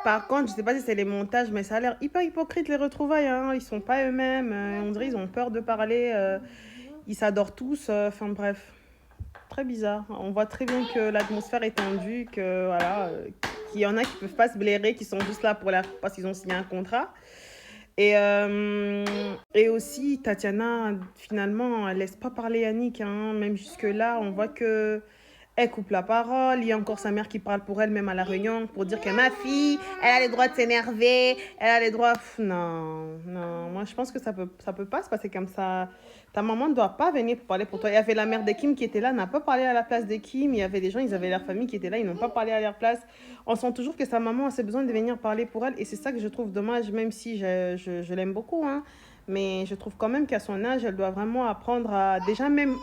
Par contre, je sais pas si c'est les montages, mais ça a l'air hyper hypocrite les retrouvailles. Hein. Ils sont pas eux-mêmes. On dirait ils ont peur de parler. Ils s'adorent tous. Enfin bref, très bizarre. On voit très bien que l'atmosphère est tendue, que voilà, qu'il y en a qui peuvent pas se blairer, qui sont juste là pour parce qu'ils ont signé un contrat. Et aussi, Tatiana, finalement, elle laisse pas parler Yannick. Hein. Même jusque-là, on voit que elle coupe la parole. Il y a encore sa mère qui parle pour elle, même à la réunion, pour dire que ma fille, elle a les droits de s'énerver, elle a les droits. Non, non, moi je pense que ça peut pas se passer comme ça. Ta maman ne doit pas venir pour parler pour toi. Il y avait la mère de Kim qui était là, n'a pas parlé à la place de Kim. Il y avait des gens, ils avaient leur famille qui était là, ils n'ont pas parlé à leur place. On sent toujours que sa maman a ses besoin de venir parler pour elle. Et c'est ça que je trouve dommage, même si je l'aime beaucoup. Hein. Mais je trouve quand même qu'à son âge, elle doit vraiment apprendre à déjà même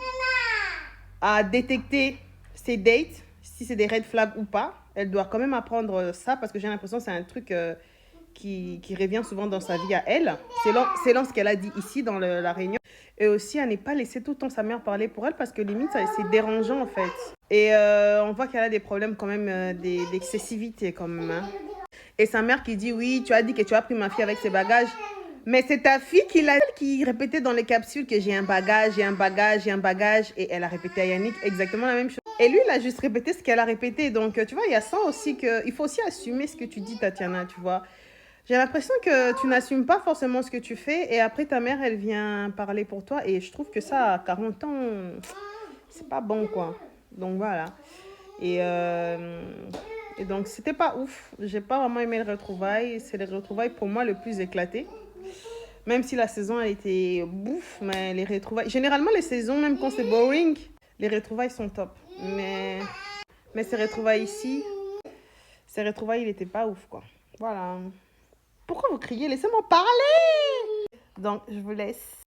à détecter ses dates, si c'est des red flags ou pas. Elle doit quand même apprendre ça parce que j'ai l'impression que c'est un truc qui revient souvent dans sa vie à elle. C'est ce qu'elle a dit ici dans la réunion. Et aussi à ne pas laisser tout le temps sa mère parler pour elle parce que limite, c'est dérangeant en fait. Et on voit qu'elle a des problèmes quand même d'excessivité quand même. Hein. Et sa mère qui dit oui, tu as dit que tu as pris ma fille avec ses bagages. Mais c'est ta fille qui répétait dans les capsules que j'ai un bagage, j'ai un bagage, j'ai un bagage. Et elle a répété à Yannick exactement la même chose. Et lui, il a juste répété ce qu'elle a répété. Donc, tu vois, il y a ça aussi que... Il faut aussi assumer ce que tu dis, Tatiana, tu vois. J'ai l'impression que tu n'assumes pas forcément ce que tu fais. Et après, ta mère, elle vient parler pour toi. Et je trouve que ça, à 40 ans, c'est pas bon, quoi. Donc, voilà. Et, euh, et donc, c'était pas ouf. J'ai pas vraiment aimé les retrouvailles. C'est les retrouvailles, pour moi, le plus éclaté. Même si la saison elle était bouffe, mais les retrouvailles. Généralement, les saisons, même quand c'est boring, les retrouvailles sont top. Mais ces retrouvailles ici, ces retrouvailles, il était pas ouf, quoi. Voilà. Pourquoi vous criez? Laissez-moi parler! Donc, je vous laisse.